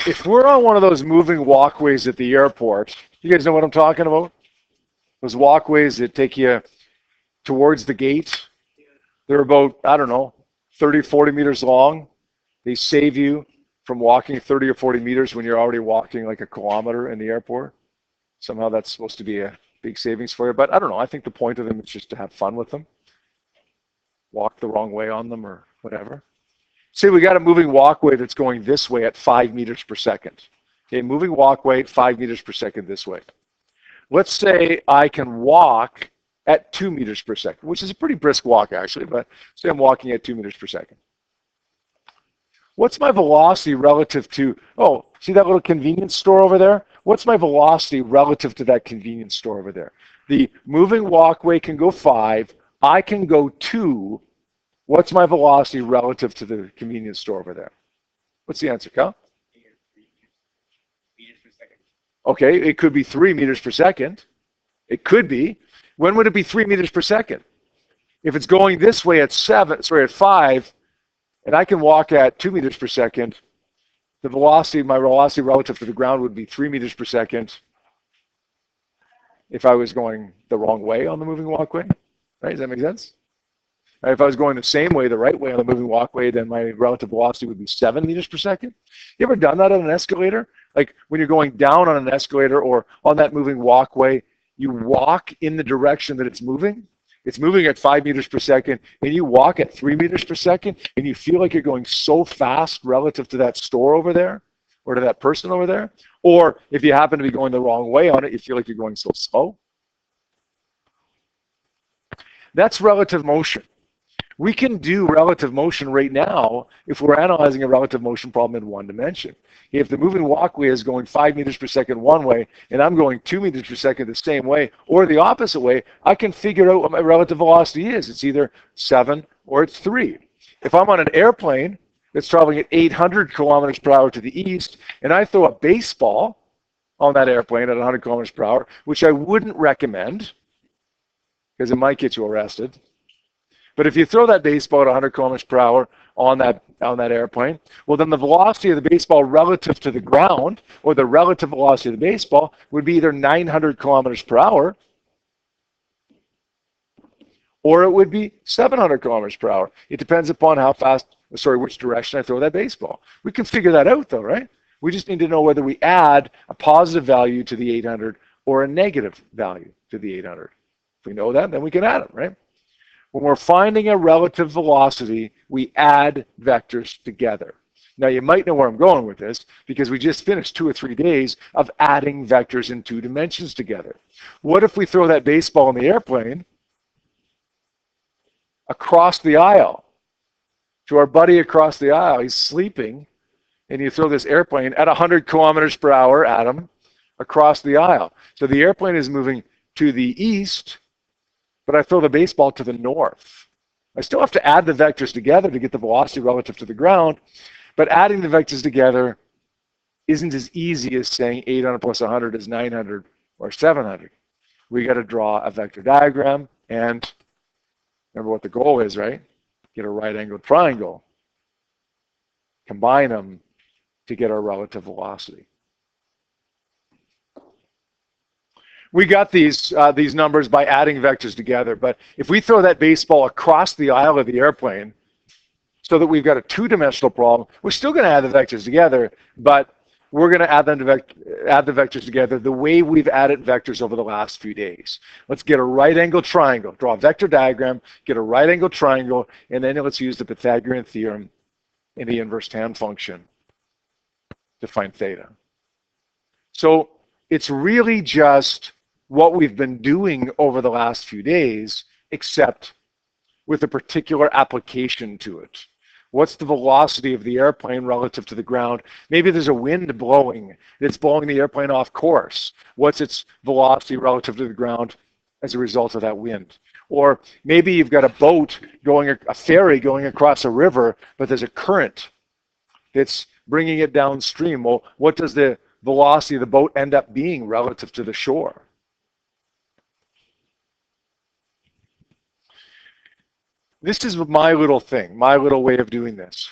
if we're on one of those moving walkways at the airport, you guys know what I'm talking about? Those walkways that take you towards the gate. They're about, I don't know, 30, 40 meters long. They save you from walking 30 or 40 meters when you're already walking like a kilometer in the airport. Somehow that's supposed to be a big savings for you. But I don't know. I think the point of them is just to have fun with them. Walk the wrong way on them or whatever. Say we got a moving walkway that's going this way at 5 meters per second. Okay, moving walkway 5 meters per second this way. Let's say I can walk at 2 meters per second, which is a pretty brisk walk actually, but say I'm walking at 2 meters per second. What's my velocity relative to, oh, see that little convenience store over there? What's my velocity relative to that convenience store over there? The moving walkway can go 5, I can go 2. What's my velocity relative to the convenience store over there? What's the answer, Cal? Meters per second. Okay, it could be 3 meters per second. It could be. When would it be 3 meters per second? If it's going this way at 5, and I can walk at 2 meters per second, the velocity, my velocity relative to the ground would be 3 meters per second if I was going the wrong way on the moving walkway. Right? Does that make sense? Right, if I was going the same way, the right way on the moving walkway, then my relative velocity would be 7 meters per second. You ever done that on an escalator? Like when you're going down on an escalator or on that moving walkway, you walk in the direction that it's moving. It's moving at 5 meters per second, and you walk at 3 meters per second, and you feel like you're going so fast relative to that store over there or to that person over there. Or if you happen to be going the wrong way on it, you feel like you're going so slow. That's relative motion. We can do relative motion right now if we're analyzing a relative motion problem in one dimension. If the moving walkway is going 5 meters per second one way and I'm going 2 meters per second the same way or the opposite way, I can figure out what my relative velocity is. It's either 7 or it's 3. If I'm on an airplane that's traveling at 800 kilometers per hour to the east and I throw a baseball on that airplane at 100 kilometers per hour, which I wouldn't recommend because it might get you arrested. But if you throw that baseball at 100 kilometers per hour on that airplane, well, then the velocity of the baseball relative to the ground, or the relative velocity of the baseball, would be either 900 kilometers per hour, or it would be 700 kilometers per hour. It depends upon which direction I throw that baseball. We can figure that out, though, right? We just need to know whether we add a positive value to the 800 or a negative value to the 800. If we know that, then we can add them, right? When we're finding a relative velocity, we add vectors together. Now, you might know where I'm going with this because we just finished 2 or 3 days of adding vectors in 2 dimensions together. What if we throw that baseball in the airplane across the aisle to our buddy across the aisle? He's sleeping, and you throw this airplane at 100 kilometers per hour at him across the aisle. So the airplane is moving to the east, but I throw the baseball to the north. I still have to add the vectors together to get the velocity relative to the ground, but adding the vectors together isn't as easy as saying 800 plus 100 is 900 or 700. We got to draw a vector diagram, and remember what the goal is, right? Get a right-angled triangle. Combine them to get our relative velocity. We got these numbers by adding vectors together, but if we throw that baseball across the aisle of the airplane so that we've got a 2-dimensional problem, we're still going to add the vectors together, but we're going to add the vectors together the way we've added vectors over the last few days. Let's get a right-angled triangle, draw a vector diagram, get a right-angled triangle, and then let's use the Pythagorean theorem in the inverse tan function to find theta. So it's really just what we've been doing over the last few days, except with a particular application to it. What's the velocity of the airplane relative to the ground? Maybe there's a wind blowing. It's blowing the airplane off course. What's its velocity relative to the ground as a result of that wind? Or maybe you've got a boat going, a ferry going across a river, but there's a current that's bringing it downstream. Well, what does the velocity of the boat end up being relative to the shore? This is my little thing, my little way of doing this.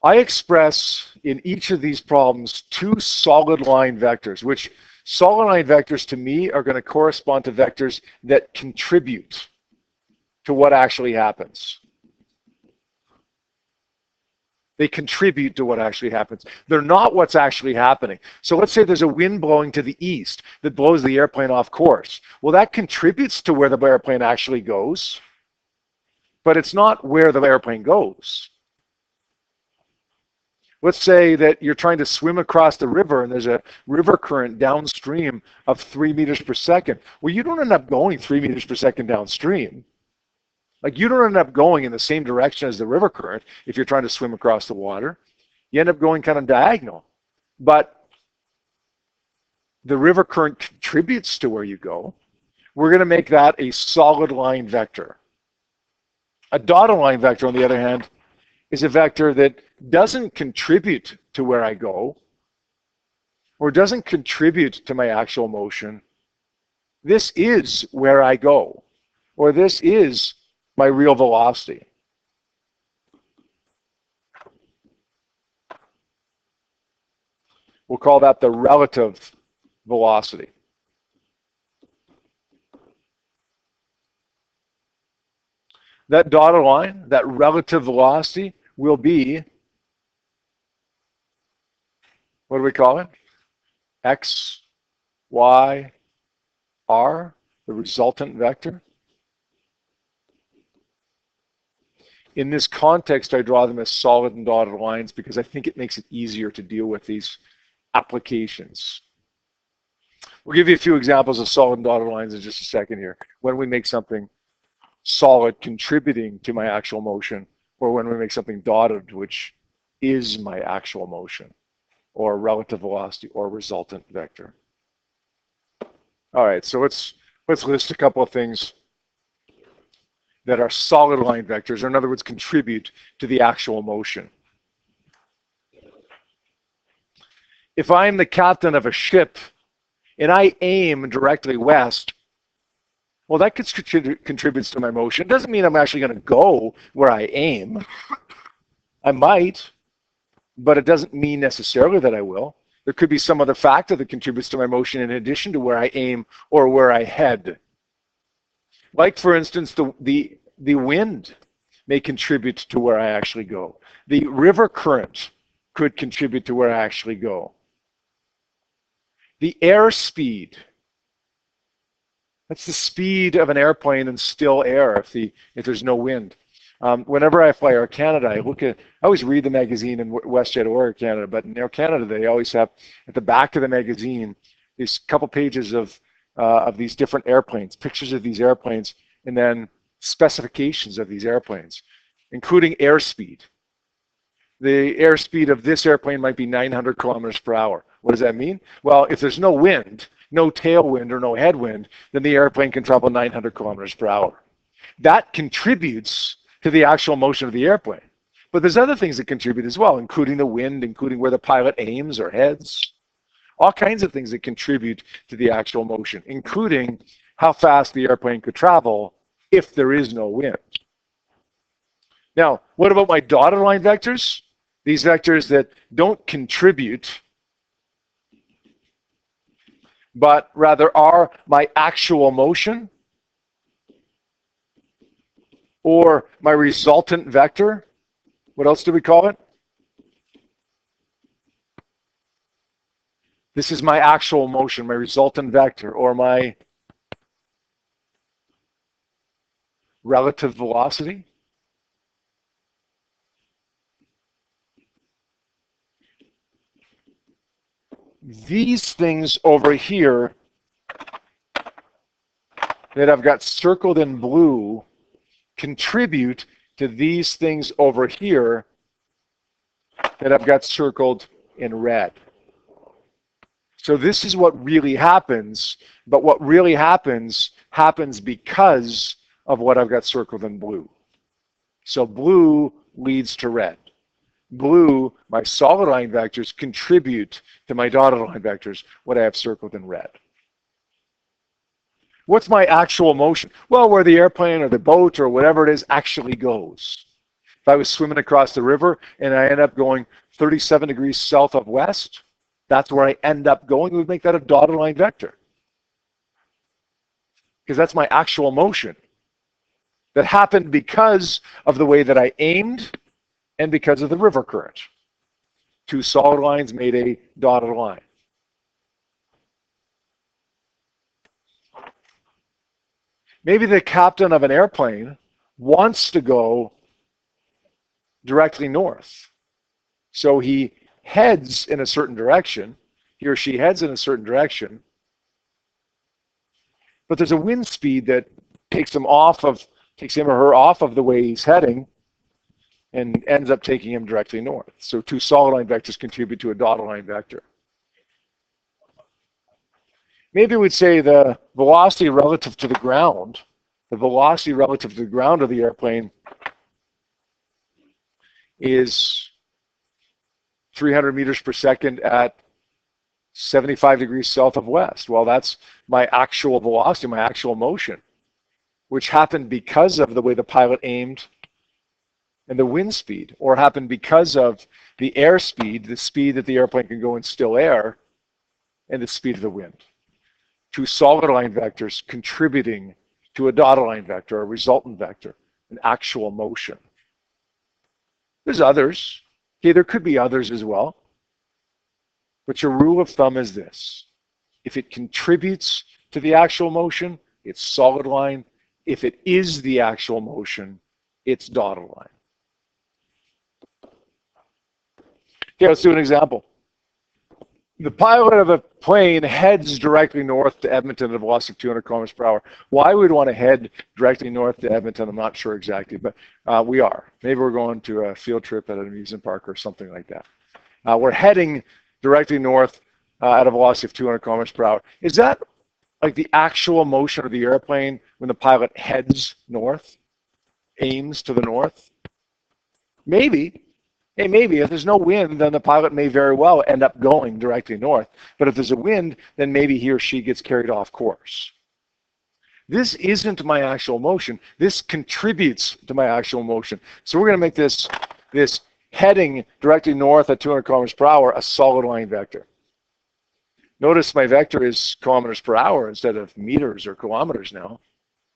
I express in each of these problems two solid line vectors, which solid line vectors to me are going to correspond to vectors that contribute to what actually happens. They contribute to what actually happens. They're not what's actually happening. So let's say there's a wind blowing to the east that blows the airplane off course. Well, that contributes to where the airplane actually goes, but it's not where the airplane goes. Let's say that you're trying to swim across the river and there's a river current downstream of 3 meters per second. Well, you don't end up going 3 meters per second downstream. Like, you don't end up going in the same direction as the river current if you're trying to swim across the water. You end up going kind of diagonal. But the river current contributes to where you go. We're going to make that a solid line vector. A dotted line vector, on the other hand, is a vector that doesn't contribute to where I go or doesn't contribute to my actual motion. This is where I go, or this is my real velocity. We'll call that the relative velocity. That dotted line, that relative velocity, will be, what do we call it? X, Y, R, the resultant vector. In this context, I draw them as solid and dotted lines because I think it makes it easier to deal with these applications. We'll give you a few examples of solid and dotted lines in just a second here. When we make something solid contributing to my actual motion, or when we make something dotted, which is my actual motion, or relative velocity, or resultant vector. All right, so let's list a couple of things that are solid line vectors, or in other words, contribute to the actual motion. If I'm the captain of a ship and I aim directly west, well, that contributes to my motion. It doesn't mean I'm actually going to go where I aim. I might, but it doesn't mean necessarily that I will. There could be some other factor that contributes to my motion in addition to where I aim or where I head. Like, for instance, the wind may contribute to where I actually go. The river current could contribute to where I actually go. The airspeed, that's the speed of an airplane in still air if there's no wind. Whenever I fly Air Canada, I always read the magazine in WestJet or Air Canada, but in Air Canada, they always have at the back of the magazine these couple pages of these different airplanes, pictures of these airplanes, and then specifications of these airplanes, including airspeed. The airspeed of this airplane might be 900 kilometers per hour. What does that mean? Well, if there's no wind, no tailwind or no headwind, then the airplane can travel 900 kilometers per hour. That contributes to the actual motion of the airplane. But there's other things that contribute as well, including the wind, including where the pilot aims or heads. All kinds of things that contribute to the actual motion, including how fast the airplane could travel if there is no wind. Now, what about my dotted line vectors? These vectors that don't contribute, but rather are my actual motion, or my resultant vector. What else do we call it? This is my actual motion, my resultant vector, or my relative velocity. These things over here that I've got circled in blue contribute to these things over here that I've got circled in red. So this is what really happens, but what really happens because of what I've got circled in blue. So blue leads to red. Blue, my solid line vectors, contribute to my dotted line vectors, what I have circled in red. What's my actual motion? Well, where the airplane or the boat or whatever it is actually goes. If I was swimming across the river and I end up going 37 degrees south of west, that's where I end up going. We would make that a dotted line vector, because that's my actual motion that happened because of the way that I aimed and because of the river current. Two solid lines made a dotted line. Maybe the captain of an airplane wants to go directly north. So he heads in a certain direction. He or she heads in a certain direction. But there's a wind speed that takes him or her off of the way he's heading and ends up taking him directly north. So two solid line vectors contribute to a dotted line vector. Maybe we'd say the velocity relative to the ground of the airplane is 300 meters per second at 75 degrees south of west. Well, that's my actual velocity, my actual motion, which happened because of the way the pilot aimed and the wind speed, or happened because of the airspeed, the speed that the airplane can go in still air, and the speed of the wind. Two solid line vectors contributing to a dotted line vector, a resultant vector, an actual motion. There's others. Okay, there could be others as well. But your rule of thumb is this. If it contributes to the actual motion, it's solid line. If it is the actual motion, it's dotted line. Okay, let's do an example. The pilot of a plane heads directly north to Edmonton at a velocity of 200 kilometers per hour. Why we'd want to head directly north to Edmonton, I'm not sure exactly, but we are. Maybe we're going to a field trip at an amusement park or something like that. We're heading directly north at a velocity of 200 kilometers per hour. Is that like the actual motion of the airplane when the pilot heads north, aims to the north? Maybe. Hey, maybe if there's no wind, then the pilot may very well end up going directly north. But if there's a wind, then maybe he or she gets carried off course. This isn't my actual motion. This contributes to my actual motion. So we're going to make this heading directly north at 200 kilometers per hour a solid line vector. Notice my vector is kilometers per hour instead of meters or kilometers now.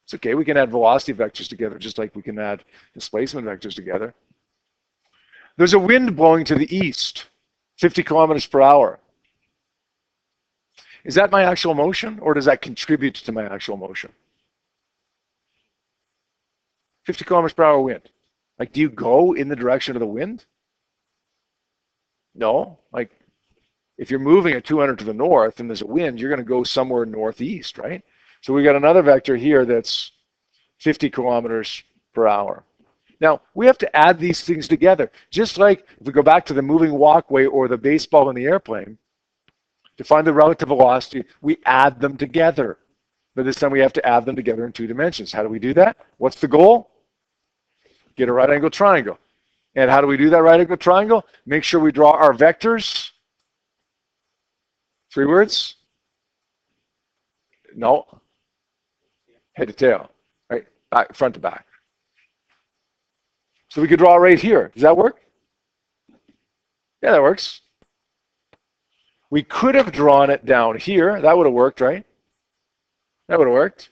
It's okay. We can add velocity vectors together just like we can add displacement vectors together. There's a wind blowing to the east, 50 kilometers per hour. Is that my actual motion, or does that contribute to my actual motion? 50 kilometers per hour wind. Like, do you go in the direction of the wind? No. Like, if you're moving at 200 to the north and there's a wind, you're going to go somewhere northeast, right? So we got another vector here that's 50 kilometers per hour. Now, we have to add these things together. Just like if we go back to the moving walkway or the baseball in the airplane, to find the relative velocity, we add them together. But this time we have to add them together in 2 dimensions. How do we do that? What's the goal? Get a right angle triangle. And how do we do that right angle triangle? Make sure we draw our vectors. 3 words? No. Head to tail. Right? Front to back. So we could draw it right here. Does that work? Yeah, that works. We could have drawn it down here. That would have worked, right? That would have worked.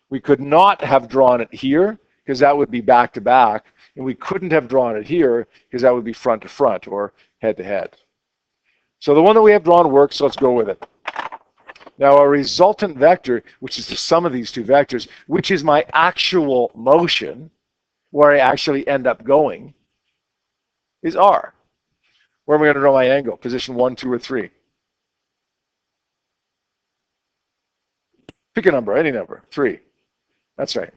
We could not have drawn it here because that would be back to back. And we couldn't have drawn it here because that would be front to front or head to head. So the one that we have drawn works, so let's go with it. Now our resultant vector, which is the sum of these two vectors, which is my actual motion, where I actually end up going, is R. Where am I going to draw my angle? Position 1, 2, or 3? Pick a number, any number. 3. That's right.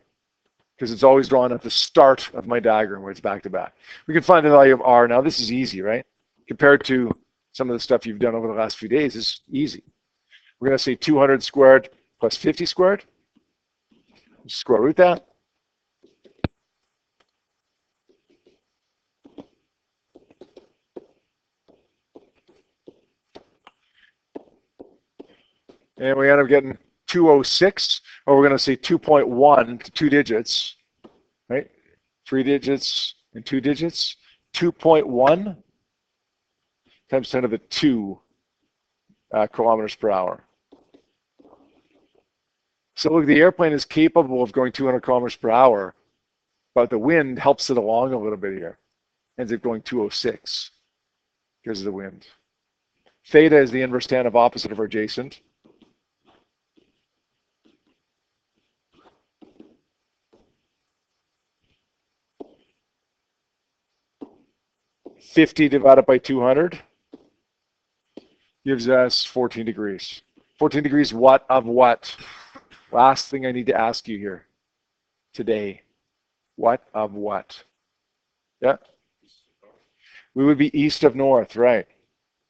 Because it's always drawn at the start of my diagram where it's back to back. We can find the value of R. Now this is easy, right? Compared to some of the stuff you've done over the last few days, it's easy. We're going to say 200 squared plus 50 squared. Square root that. And we end up getting 206, or we're going to say 2.1 to 2 digits, right? 3 digits and 2 digits. 2.1 times 10 to the 2 kilometers per hour. So look, the airplane is capable of going 200 kilometers per hour, but the wind helps it along a little bit here. Ends up going 206 because of the wind. Theta is the inverse tan of opposite of our adjacent. $50 divided by 200 gives us 14 degrees. 14 degrees what of what? Last thing I need to ask you here today. What of what? Yeah. We would be east of north, right?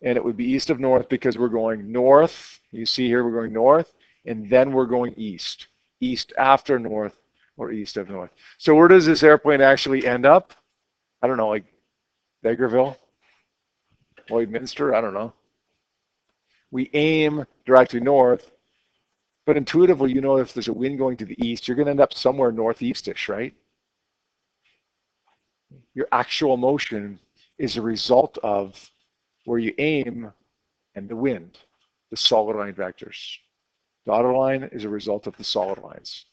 And it would be east of north because we're going north. You see here we're going north, and then we're going east. East after north or east of north. So where does this airplane actually end up? I don't know, like Vegreville? Lloydminster? I don't know. We aim directly north, but intuitively, you know, if there's a wind going to the east, you're going to end up somewhere northeastish, right? Your actual motion is a result of where you aim and the wind, the solid line vectors. Dotted line is a result of the solid lines.